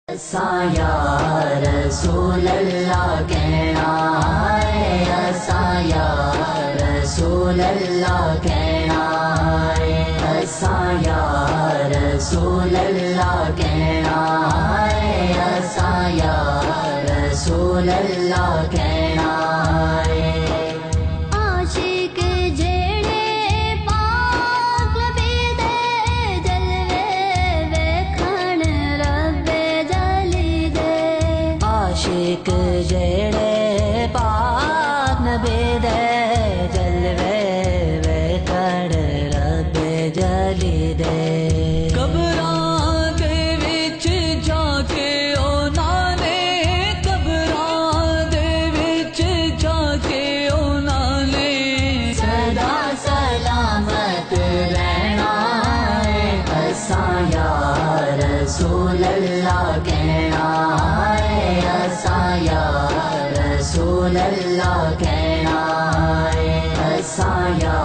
असां या रसूल अल्लाह कहना है, असां या रसूल अल्लाह कहना है, असां या रसूल अल्लाह कहना है, असां या रसूल अल्लाह कहना है। आशिक जेड़े पाक नबी दे जलवे वेखण रब जली दे। कबरां दे विच जाके उन्हां ने, कबरां दे विच जाके उन्हां ने सदा सलामत रहना है। असां या रसूल अल्लाह कहना है, असां या रसूल अल्लाह कहना है, असां या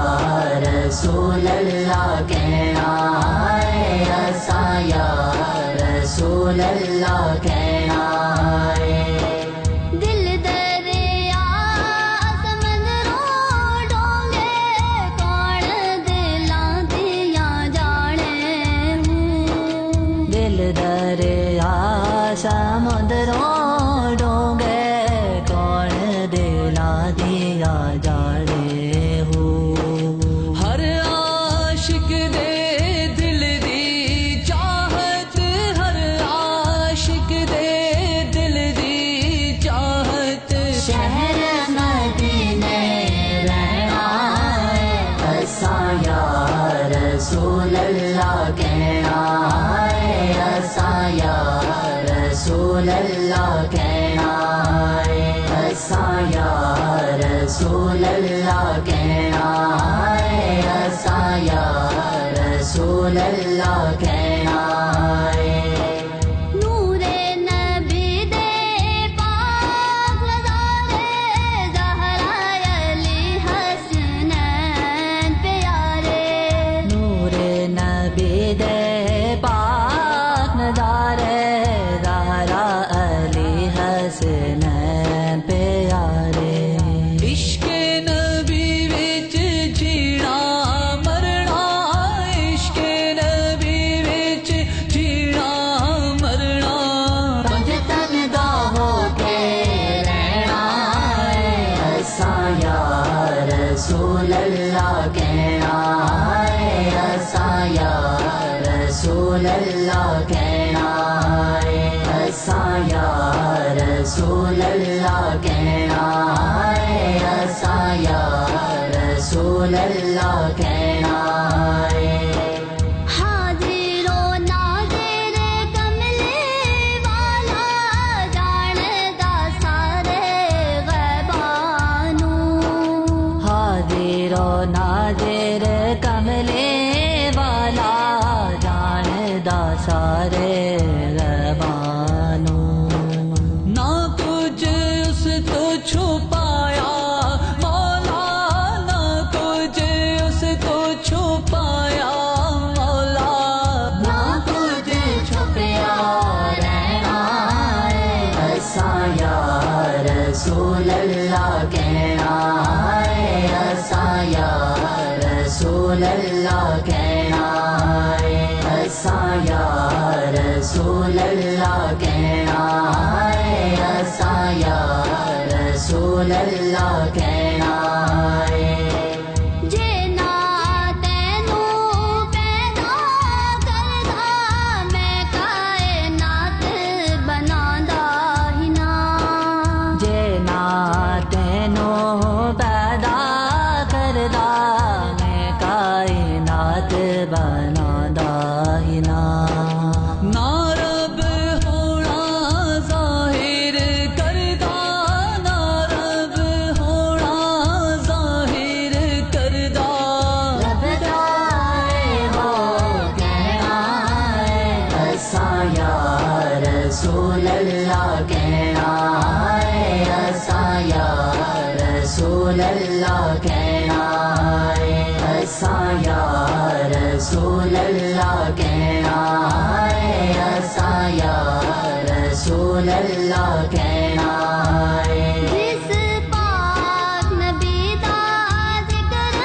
रसूल अल्लाह कहना है, असां या रसूल अल्लाह कहना है। दरिया समुद्रों डूंगे कौन दिला दिया जाने हो। हर आशिक दे दिल दी चाहत, हर आशिक दे दिल दी चाहत शहर मदीने रहना है। असां या रसूल अल्लाह कहना है, असां या रसूल अल्लाह कहना है, असां या रसूल अल्लाह कहना है, असां या रसूल अल्लाह कहना है। रसूल अल्लाह कहना है, असां या रसूल अल्लाह कहना है, असां या रसूल अल्लाह कहना है, असां या रसूल अल्लाह कहना है। नाज़िर कमले वाला जानदा सारे ज़बानों। ना कुछ उस तो छुपाया मौला, ना कुछ उस तो छुपाया मौला, ना कुछ छुपया रहना है। असां या रसूल अल्लाह कहना है, असां या रसूल अल्लाह कहना है, असां या रसूल अल्लाह कहना है, असां या रसूल अल्लाह कहना है। बनादा ही ना रब होना ज़ाहिर करदा, ना रब होना ज़ाहिर करदा, रब जाए हो कहना है। असां या रसूल अल्लाह कहना है, असां या रसूल अल्लाह कहना है, असां या रसूल अल्लाह कहना है, असां या रसूल अल्लाह कहना है। जिस पाक नबी दा जिक्र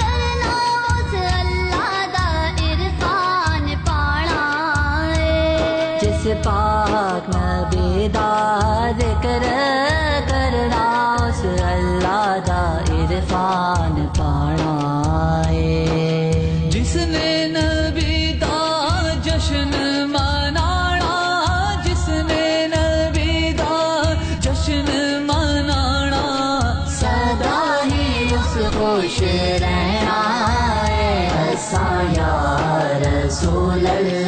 करना उस अल्लाह दा इरफान पाना है। जिस पाक नबी दा जिक्र करना उस अल्लाह दा इरफान पाना है। जिसने नबी दा जश्न मनाना, जिसने नबी दा जश्न मनाना, सदा ही उस खुश रहना है। असा या रसूल अल्लाह